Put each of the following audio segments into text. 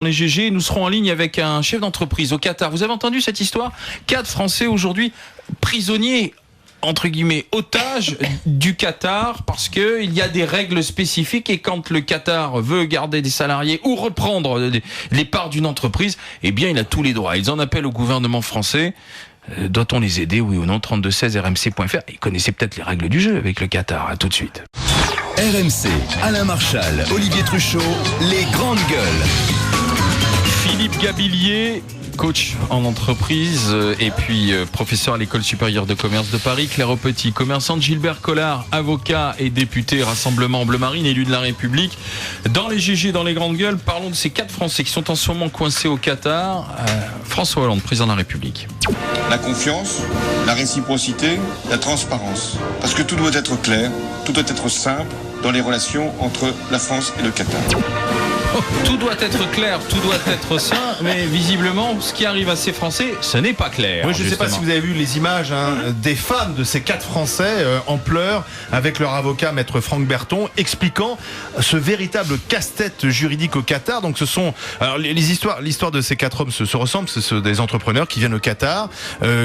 Les GG, nous serons en ligne avec un chef d'entreprise au Qatar. Vous avez entendu cette histoire? 4 Français aujourd'hui prisonniers, entre guillemets, otages du Qatar parce que il y a des règles spécifiques et quand le Qatar veut garder des salariés ou reprendre les parts d'une entreprise, eh bien il a tous les droits. Ils en appellent au gouvernement français. Doit-on les aider, oui ou non? 3216 rmc.fr. Ils connaissaient peut-être les règles du jeu avec le Qatar. À tout de suite. RMC, Alain Marchal, Olivier Truchot, les grandes gueules. Philippe Gabillier, coach en entreprise et puis professeur à l'école supérieure de commerce de Paris. Claire Aupetit, commerçante. Gilbert Collard, avocat et député Rassemblement Bleu Marine, élu de la République. Dans les GG, dans les grandes gueules, parlons de ces 4 Français qui sont en ce moment coincés au Qatar. François Hollande, président de la République. La confiance, la réciprocité, la transparence. Parce que tout doit être clair, tout doit être simple dans les relations entre la France et le Qatar. Tout doit être clair, tout doit être sain, mais visiblement, ce qui arrive à ces Français, ce n'est pas clair. Oui, je ne sais pas si vous avez vu les images des femmes de ces 4 Français en pleurs avec leur avocat, maître Franck Berton, expliquant ce véritable casse-tête juridique au Qatar. Donc, ce sont alors l'histoire de ces 4 hommes se ressemble. Ce sont des entrepreneurs qui viennent au Qatar,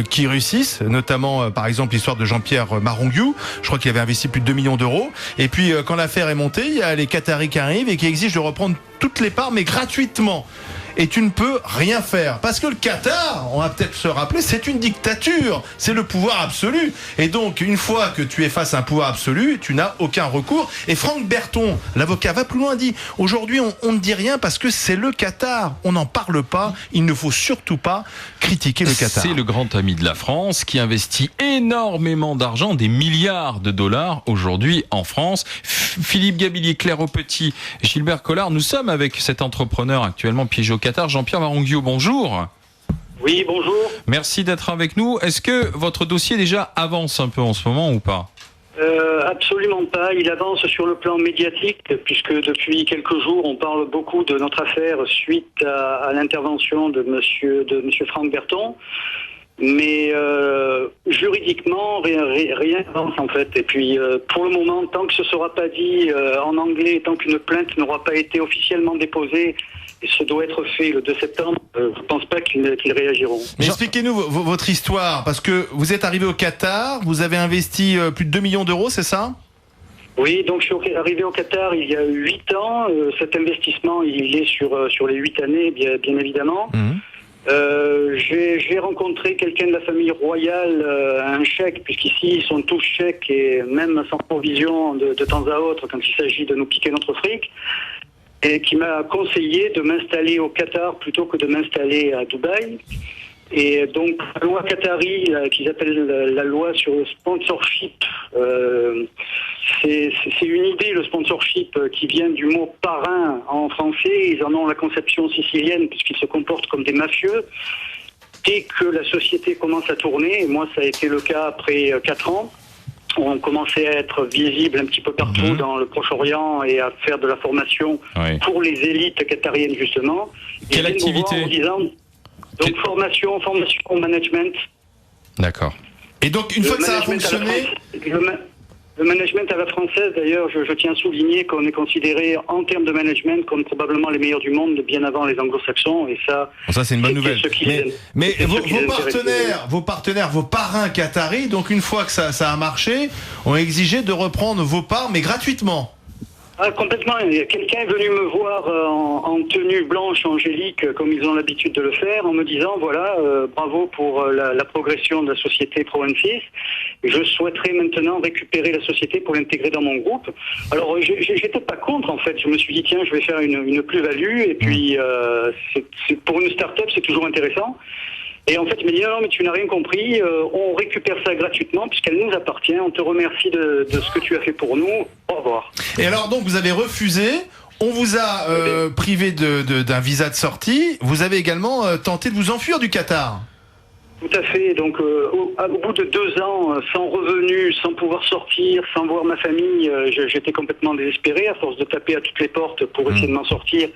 qui réussissent, notamment par exemple l'histoire de Jean-Pierre Marongiou. Je crois qu'il avait investi plus de 2 millions d'euros. Et puis, quand l'affaire est montée, il y a les Qataris qui arrivent et qui exigent de reprendre toutes les parts, mais gratuitement. Et tu ne peux rien faire. Parce que le Qatar, on va peut-être se rappeler, c'est une dictature. C'est le pouvoir absolu. Et donc, une fois que tu es face à un pouvoir absolu, tu n'as aucun recours. Et Franck Berton, l'avocat, va plus loin, dit « Aujourd'hui, on ne dit rien parce que c'est le Qatar. On n'en parle pas. Il ne faut surtout pas critiquer le Qatar. » C'est le grand ami de la France qui investit énormément d'argent, des milliards de dollars aujourd'hui en France. Philippe Gabillier, Claire Aupetit, Gilbert Collard, nous sommes avec cet entrepreneur actuellement piégé au Qatar, Jean-Pierre Marongiou, bonjour. Oui, bonjour. Merci d'être avec nous. Est-ce que votre dossier déjà avance un peu en ce moment ou pas? Absolument pas. Il avance sur le plan médiatique, puisque depuis quelques jours, on parle beaucoup de notre affaire suite à l'intervention de monsieur Franck Berton. Mais juridiquement, rien n'avance en fait. Et puis, pour le moment, tant que ce ne sera pas dit en anglais, tant qu'une plainte n'aura pas été officiellement déposée, et ce doit être fait le 2 septembre, je ne pense pas qu'ils réagiront. Mais expliquez-nous votre histoire, parce que vous êtes arrivé au Qatar, vous avez investi plus de 2 millions d'euros, c'est ça ? Oui, donc je suis arrivé au Qatar il y a 8 ans. Cet investissement, il est sur les 8 années, bien évidemment. Mmh. J'ai rencontré quelqu'un de la famille royale, un cheikh, puisqu'ici ils sont tous chèques et même sans provision de temps à autre quand il s'agit de nous piquer notre fric, et qui m'a conseillé de m'installer au Qatar plutôt que de m'installer à Dubaï. Et donc la loi qatari, qu'ils appellent la loi sur le sponsorship, c'est une idée, le sponsorship, qui vient du mot parrain en français. Ils en ont la conception sicilienne puisqu'ils se comportent comme des mafieux. Dès que la société commence à tourner, et moi ça a été le cas après 4 ans, on commençait à être visible un petit peu partout dans le Proche-Orient et à faire de la formation pour les élites qatariennes justement. Quelle activité? Donc formation, management. D'accord. Et donc une fois que ça a fonctionné, le management à la française, d'ailleurs, je tiens à souligner qu'on est considéré en termes de management comme probablement les meilleurs du monde bien avant les anglo-saxons, et ça c'est une bonne nouvelle. Mais vos partenaires, vos parrains qataris, donc une fois que ça a marché, ont exigé de reprendre vos parts, mais gratuitement. Ah, complètement. Quelqu'un est venu me voir en tenue blanche angélique, comme ils ont l'habitude de le faire, en me disant voilà, bravo pour la progression de la société Provencis. Je souhaiterais maintenant récupérer la société pour l'intégrer dans mon groupe. Alors, j'étais pas contre en fait. Je me suis dit tiens, je vais faire une plus-value et puis pour une start-up, c'est toujours intéressant. Et en fait, il m'a dit non, mais tu n'as rien compris, on récupère ça gratuitement puisqu'elle nous appartient, on te remercie de ce que tu as fait pour nous, au revoir. Et alors donc vous avez refusé, on vous a privé d'un visa de sortie, vous avez également tenté de vous enfuir du Qatar. Tout à fait, donc au bout de 2 ans, sans revenus, sans pouvoir sortir, sans voir ma famille, j'étais complètement désespéré à force de taper à toutes les portes pour essayer de m'en sortir.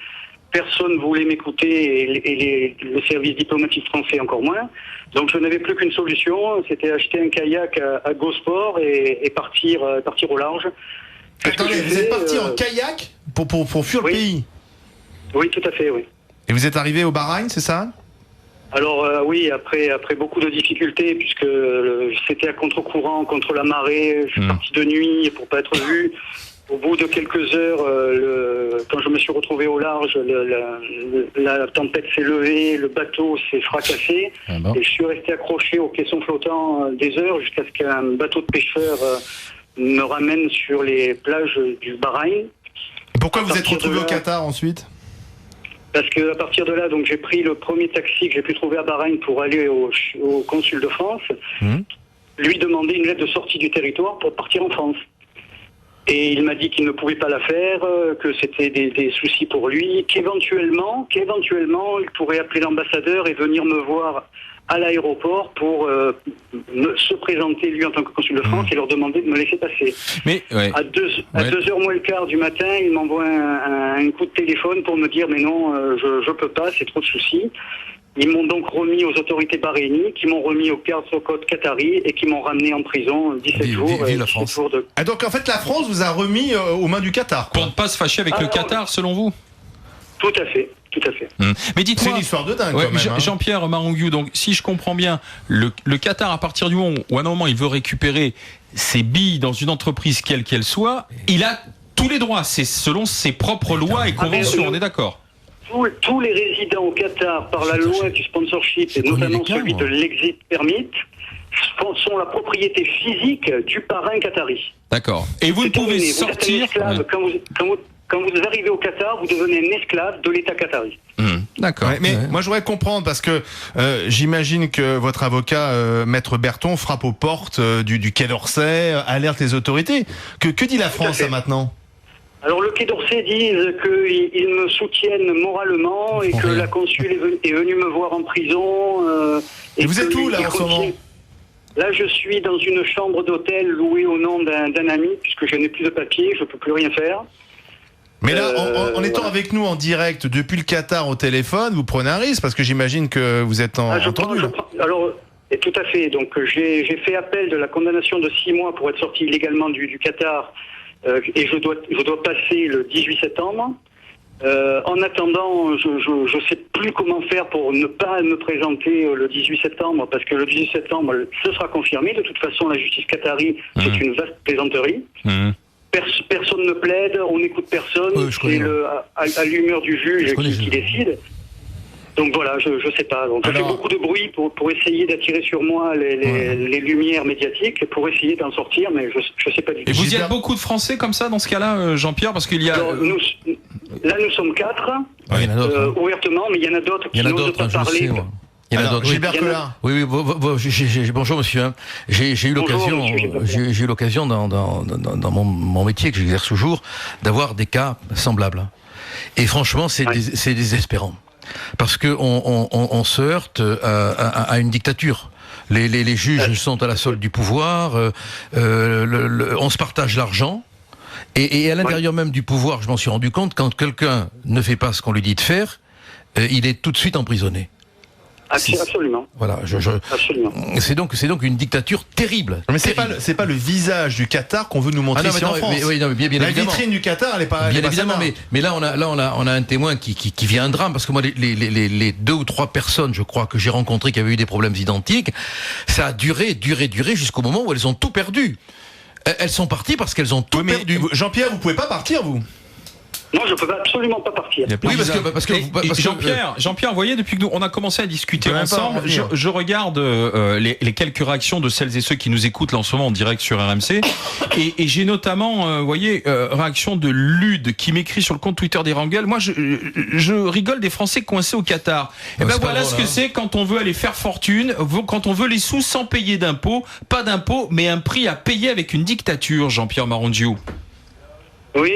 Personne ne voulait m'écouter et le service diplomatique français encore moins. Donc je n'avais plus qu'une solution, c'était acheter un kayak à Gosport et partir au large. Attendez, vous êtes parti en kayak pour fuir le pays? Oui, tout à fait, oui. Et vous êtes arrivé au Bahreïn, c'est ça? Alors oui, après beaucoup de difficultés, puisque c'était à contre-courant, contre la marée, je suis parti de nuit pour pas être vu. Au bout de quelques heures, quand je me suis retrouvé au large, la tempête s'est levée, le bateau s'est fracassé, et je suis resté accroché au caisson flottant des heures jusqu'à ce qu'un bateau de pêcheurs me ramène sur les plages du Bahreïn. Et pourquoi vous êtes retrouvé au Qatar ensuite? Parce qu'à partir de là, donc j'ai pris le premier taxi que j'ai pu trouver à Bahreïn pour aller au consul de France, lui demander une lettre de sortie du territoire pour partir en France. Et il m'a dit qu'il ne pouvait pas la faire, que c'était des soucis pour lui, qu'éventuellement, il pourrait appeler l'ambassadeur et venir me voir à l'aéroport pour se présenter lui en tant que consul de France et leur demander de me laisser passer. Mais à 2h moins le quart du matin, il m'envoie un coup de téléphone pour me dire mais non, je peux pas, c'est trop de soucis. Ils m'ont donc remis aux autorités bahreïniennes, qui m'ont remis au garde-côte qatari et qui m'ont ramené en prison 17 jours. Vive la France. Ah, donc en fait la France vous a remis aux mains du Qatar, quoi. pour ne pas se fâcher avec le Qatar, selon vous? Tout à fait. Mais C'est dites-moi, une histoire de dingue quand même. Hein. Jean-Pierre Maronghiou, donc si je comprends bien, le Qatar, à partir du moment où à un moment il veut récupérer ses billes dans une entreprise quelle qu'elle soit, il a tous les droits. C'est selon ses propres lois et conventions. On est d'accord? Tous les résidents au Qatar, par la loi du sponsorship et notamment celui de l'exit permit, sont la propriété physique du parrain qatari. D'accord. Et vous ne pouvez sortir. Quand vous arrivez au Qatar, vous devenez un esclave de l'État qatari. D'accord. Ouais, mais moi je voudrais comprendre parce que j'imagine que votre avocat Maître Berton frappe aux portes du Quai d'Orsay, alerte les autorités. Que dit la France à maintenant? Alors le Quai d'Orsay disent qu'ils me soutiennent moralement et que la consul est venue me voir en prison. Et vous êtes où là en ce moment? Là je suis dans une chambre d'hôtel louée au nom d'un ami puisque je n'ai plus de papier, je ne peux plus rien faire. Mais là, en étant avec nous en direct depuis le Qatar au téléphone, vous prenez un risque parce que j'imagine que vous êtes entendu. Alors, tout à fait. Donc, j'ai fait appel de la condamnation de 6 mois pour être sorti illégalement du Qatar et je dois passer le 18 septembre. En attendant, je sais plus comment faire pour ne pas me présenter le 18 septembre parce que le 18 septembre, ce sera confirmé. De toute façon, la justice qatari, c'est une vaste plaisanterie. Personne ne plaide, on n'écoute personne, c'est à l'humeur du juge qui décide. Donc voilà, je sais pas. Donc, ça fait beaucoup de bruit pour essayer d'attirer sur moi les lumières médiatiques, pour essayer d'en sortir, mais je sais pas du tout. Et vous y êtes beaucoup de Français comme ça dans ce cas-là, Jean-Pierre, parce qu'il y a... Alors, nous sommes 4, il y en a d'autres, ouvertement, mais il y en a d'autres qui n'osent pas parler. Il y en a d'autres. Gilbert Collard. Oui, bonjour monsieur. J'ai eu l'occasion dans mon métier que j'exerce toujours d'avoir des cas semblables. Et franchement, c'est désespérant. Parce que on se heurte à une dictature. Les juges sont à la solde du pouvoir, on se partage l'argent. Et à l'intérieur même du pouvoir, je m'en suis rendu compte, quand quelqu'un ne fait pas ce qu'on lui dit de faire, il est tout de suite emprisonné. Absolument. Voilà, Absolument. C'est donc une dictature terrible. Mais c'est pas le visage du Qatar qu'on veut nous montrer ici en France. Bien la évidemment. vitrine du Qatar, elle est pas. Bien évidemment, mais là on a un témoin qui vit un drame parce que moi les 2 ou 3 personnes, je crois, que j'ai rencontrées qui avaient eu des problèmes identiques, ça a duré jusqu'au moment où elles ont tout perdu. Elles sont parties parce qu'elles ont tout perdu. Jean-Pierre, vous pouvez pas partir, vous? Non, je peux absolument pas partir. Oui, parce que Jean-Pierre, vous voyez, depuis que on a commencé à discuter ensemble, je regarde les quelques réactions de celles et ceux qui nous écoutent là en ce moment en direct sur RMC, et j'ai notamment, vous voyez, réaction de Lude qui m'écrit sur le compte Twitter d'Erangel. Moi, je rigole des Français coincés au Qatar. Et ben voilà ce que c'est quand on veut aller faire fortune, quand on veut les sous sans payer d'impôts, pas d'impôts, mais un prix à payer avec une dictature. Jean-Pierre Maronghiou. Oui,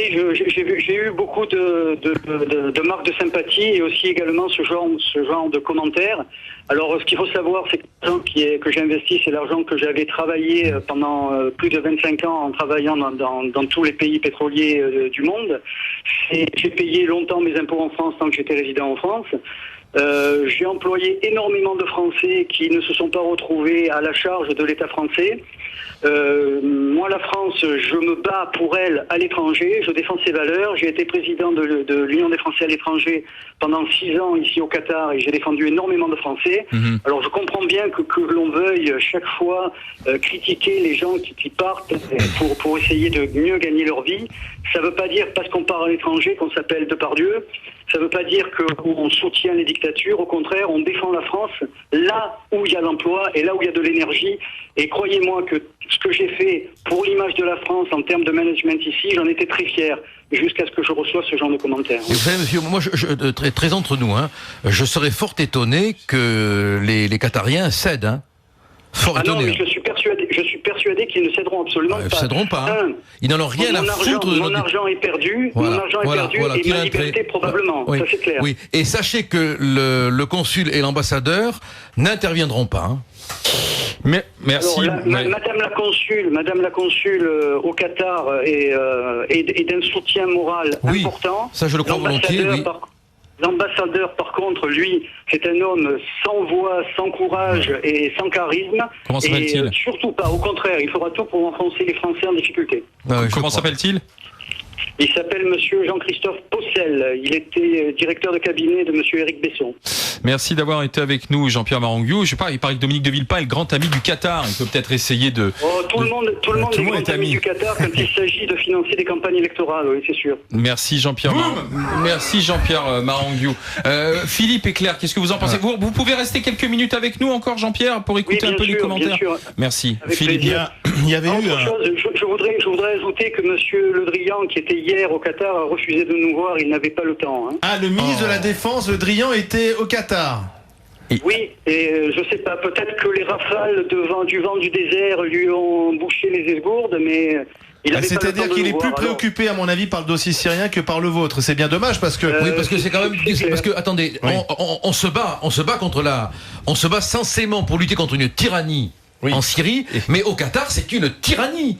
j'ai eu beaucoup de marques de sympathie et aussi également ce genre de commentaires. Alors, ce qu'il faut savoir, c'est que l'argent que j'ai investi, c'est l'argent que j'avais travaillé pendant plus de 25 ans en travaillant dans tous les pays pétroliers du monde. J'ai payé longtemps mes impôts en France tant que j'étais résident en France. J'ai employé énormément de Français qui ne se sont pas retrouvés à la charge de l'État français. Moi, la France, je me bats pour elle à l'étranger, je défends ses valeurs. J'ai été président de l'Union des Français à l'étranger pendant 6 ans ici au Qatar et j'ai défendu énormément de Français. Alors je comprends bien que l'on veuille chaque fois critiquer les gens qui partent pour essayer de mieux gagner leur vie. Ça ne veut pas dire parce qu'on part à l'étranger qu'on s'appelle Depardieu. Ça ne veut pas dire qu'on soutient les dictatures. Au contraire, on défend la France là où il y a l'emploi et là où il y a de l'énergie. Et croyez-moi que ce que j'ai fait pour l'image de la France en termes de management ici, j'en étais très fier jusqu'à ce que je reçoive ce genre de commentaires. Et vous savez, monsieur, moi, très entre nous, je serais fort étonné que les Qatariens cèdent. Fort étonné. Non, mais je suis persuadé qu'ils ne céderont absolument pas. Ils ne céderont pas. Ils n'en ont rien à foutre. Mon argent est perdu. Mon argent est perdu et ma liberté probablement. Oui. Ça c'est clair. Oui. Et sachez que le consul et l'ambassadeur n'interviendront pas. Mais merci. Alors, Madame la consul au Qatar est d'un soutien moral important. Ça je le crois volontiers. Oui. L'ambassadeur, par contre, lui, c'est un homme sans voix, sans courage et sans charisme. Comment s'appelle-t-il ? Et surtout pas. Au contraire, il fera tout pour enfoncer les Français en difficulté. Comment s'appelle-t-il ? Il s'appelle Monsieur Jean-Christophe Possel. Il était directeur de cabinet de Monsieur Éric Besson. Merci d'avoir été avec nous, Jean-Pierre Maranguiou. Je sais pas, il paraît que Dominique de Villepin est le grand ami du Qatar. Il peut peut-être essayer de... Tout le monde est grand ami du Qatar quand il s'agit de financer des campagnes électorales, oui, c'est sûr. Merci Jean-Pierre Maranguiou. Philippe et Claire, qu'est-ce que vous en pensez ? Vous pouvez rester quelques minutes avec nous encore, Jean-Pierre, pour écouter un peu les commentaires. Merci. Avec Philippe. Il y avait je voudrais ajouter que Monsieur Le Drian, qui était hier au Qatar, a refusé de nous voir. Il n'avait pas le temps. Le ministre de la Défense, Le Drian, était au Qatar. Oui, et je sais pas, peut-être que les rafales du vent du désert lui ont bouché les esgourdes, mais il avait pas le temps de nous voir. C'est-à-dire qu'il est plus préoccupé, à mon avis, par le dossier syrien que par le vôtre. C'est bien dommage parce que... Oui, parce que c'est quand même... Parce que, attendez, on se bat contre on se bat censément pour lutter contre une tyrannie. En Syrie, mais au Qatar, c'est une tyrannie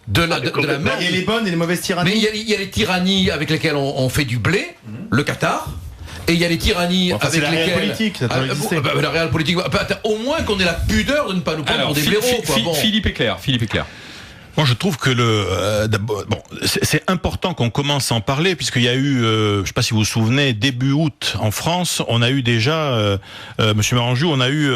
de la même. Il y a les bonnes et les mauvaises tyrannies. Mais il y a les tyrannies avec lesquelles on fait du blé, le Qatar, et il y a les tyrannies avec lesquelles. La réelle politique, ça doit exister. La réelle politique. Au moins qu'on ait la pudeur de ne pas nous prendre pour des blaireaux. Philippe et Claire. Moi, je trouve que c'est important qu'on commence à en parler puisqu'il y a eu, je sais pas si vous vous souvenez, début août en France, on a eu déjà, Monsieur Maranguiou, on a eu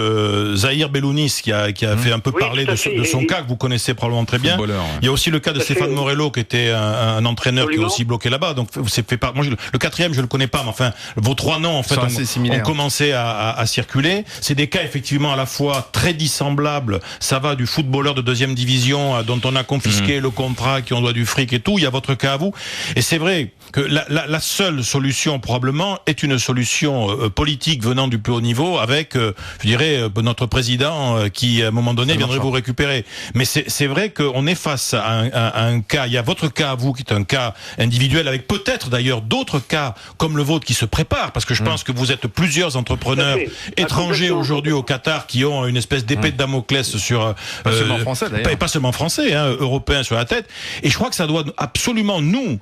Zahir Bellounis qui a fait un peu parler de son cas que vous connaissez probablement très bien. Il y a aussi le cas de Stéphane Morello qui était un entraîneur qui est aussi bloqué là-bas. Donc c'est fait par. Moi, le quatrième, je le connais pas, mais enfin vos 3 noms en fait ont commencé à circuler. C'est des cas effectivement à la fois très dissemblables. Ça va du footballeur de 2e division dont on a confisqué le contrat, qui on doit du fric et tout. Il y a votre cas à vous. Et c'est vrai que la seule solution probablement est une solution politique venant du plus haut niveau avec, je dirais, notre président qui à un moment donné viendrait vous récupérer. Mais c'est vrai qu'on est face à un cas. Il y a votre cas à vous qui est un cas individuel avec peut-être d'ailleurs d'autres cas comme le vôtre qui se préparent parce que je pense que vous êtes plusieurs entrepreneurs étrangers aujourd'hui au Qatar qui ont une espèce d'épée de Damoclès sur pas seulement français d'ailleurs. Pas seulement français, européen sur la tête. Et je crois que ça doit absolument nous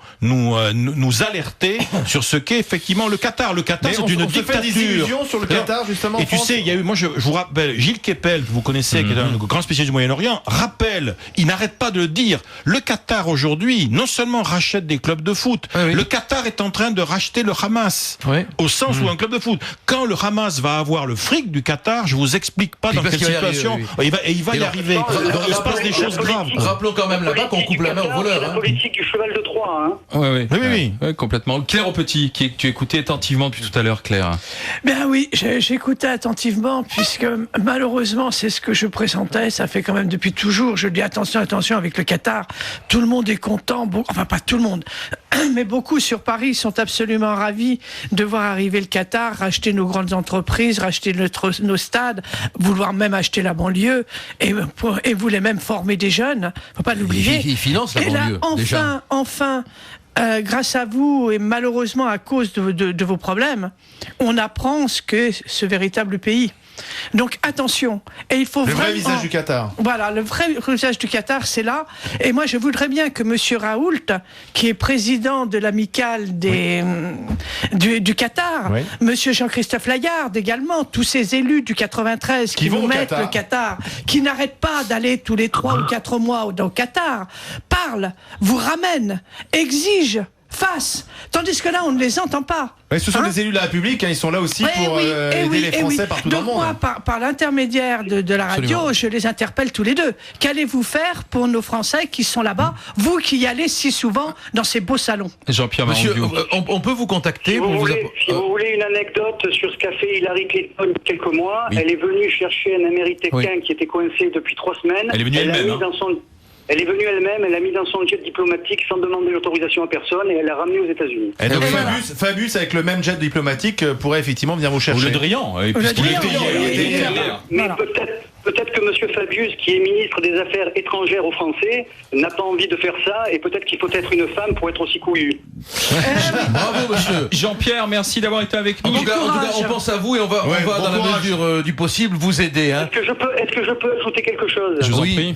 alerter sur ce qu'est effectivement le Qatar. Le Qatar, c'est une dictature. Fait des illusions sur le Qatar, justement. Et tu sais, il y a eu, moi, je vous rappelle, Gilles Kepel, que vous connaissez, qui est un grand spécialiste du Moyen-Orient, rappelle, il n'arrête pas de le dire, le Qatar aujourd'hui, non seulement rachète des clubs de foot, le Qatar est en train de racheter le Hamas, au sens où un club de foot. Quand le Hamas va avoir le fric du Qatar, je vous explique pas dans quelle situation, il va y arriver. Donc il se passe des choses graves. Rappelons quand même là-bas qu'on coupe la main au voleur. La politique du cheval de Troie. Oui, complètement. Claire Aupetit, qui tu écoutais attentivement depuis tout à l'heure, Claire. Ben oui, j'écoutais attentivement, puisque malheureusement, c'est ce que je pressentais. Ça fait quand même depuis toujours. Je dis attention avec le Qatar. Tout le monde est content. Enfin, pas tout le monde, mais beaucoup sur Paris sont absolument ravis de voir arriver le Qatar, racheter nos grandes entreprises, racheter nos stades, vouloir même acheter la banlieue et voulait même former des jeunes. Faut pas l'oublier. Ils financent la banlieue. Et là, enfin, grâce à vous et malheureusement à cause de vos problèmes, on apprend ce qu'est ce véritable pays. Donc attention, et il faut le vraiment... vrai visage du Qatar. Voilà, le vrai visage du Qatar, c'est là. Et moi, je voudrais bien que Monsieur Raoult, qui est président de l'amicale du Qatar, Oui. Monsieur Jean-Christophe Lagarde également, tous ces élus du 93 qui vont nous au mettent Qatar. le Qatar, qui n'arrêtent pas d'aller tous les 3 ou 4 mois au Qatar, parlent, vous ramènent, exigent, fassent. Tandis que là, on ne les entend pas. Ouais, ce sont Hein? des élus de la République, hein, ils sont là aussi pour aider les Français partout dans Donc le monde. moi, par l'intermédiaire de la radio, Absolument. je les interpelle tous les deux. Qu'allez-vous faire pour nos Français qui sont là-bas, vous qui y allez si souvent dans ces beaux salons? Jean-Pierre Monsieur, Marandiou. on peut vous contacter Si pour vous, vous voulez une anecdote sur ce qu'a fait Hillary Clinton il y a quelques mois, Oui. elle est venue chercher un Américain Oui. qui était coincé depuis 3 semaines. Elle est venue l'a elle-même, mis hein. dans son- Elle est venue elle-même, elle l'a mis dans son jet diplomatique sans demander l'autorisation à personne et elle l'a ramené aux États-Unis. Et donc Et voilà. Fabius, avec le même jet diplomatique, pourrait effectivement venir vous Ou chercher. le Drian. puisqu'il Il était était hier, hier, il était hier. hier. Mais Voilà. peut-être que M. Fabius, qui est ministre des Affaires étrangères aux Français, n'a pas envie de faire ça et peut-être qu'il faut être une femme pour être aussi couillu. Bravo, monsieur. Jean-Pierre, merci d'avoir été avec nous. En tout cas, courage. on pense à vous et on va, Ouais, on va bon dans la courage. mesure du possible, vous aider. Hein. Est-ce que je peux ajouter quelque chose? Je vous en Oui. prie.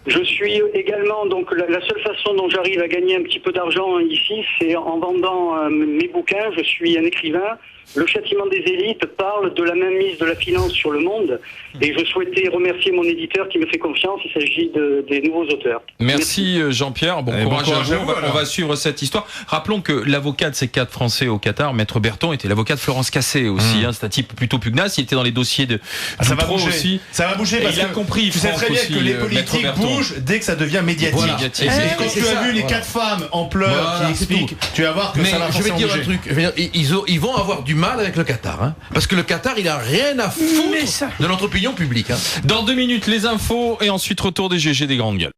Je suis également, donc la seule façon dont j'arrive à gagner un petit peu d'argent ici, c'est en vendant mes bouquins. Je suis un écrivain. Le châtiment des élites parle de la mainmise de la finance sur le monde. Et je souhaitais remercier mon éditeur qui me fait confiance. Il s'agit des nouveaux auteurs. Merci Jean-Pierre, bon Et bon courage à courage vous, à vous, on alors. va suivre cette histoire. Rappelons que l'avocat de ces 4 Français au Qatar, Maître Berton, était l'avocat de Florence Cassé aussi, hein, c'est un type plutôt pugnace, il était dans les dossiers de Ça va Pro bouger. aussi. Ça va bouger Et parce il a que compris, tu sais Franck, très bien aussi, que les Maître politiques Berton. bougent dès que ça devient médiatique. Voilà. Et Et quand c'est tu as ça, vu les voilà. 4 femmes en pleurs Voilà, qui c'est expliquent, tu vas voir que Mais ça va je vais forcément dire un bouger. truc, je veux dire, ils vont avoir du mal avec le Qatar, hein, parce que le Qatar, il a rien à Mais foutre ça- de notre opinion publique. Hein. Dans 2 minutes, les infos et ensuite retour des GG des Grandes Gueules.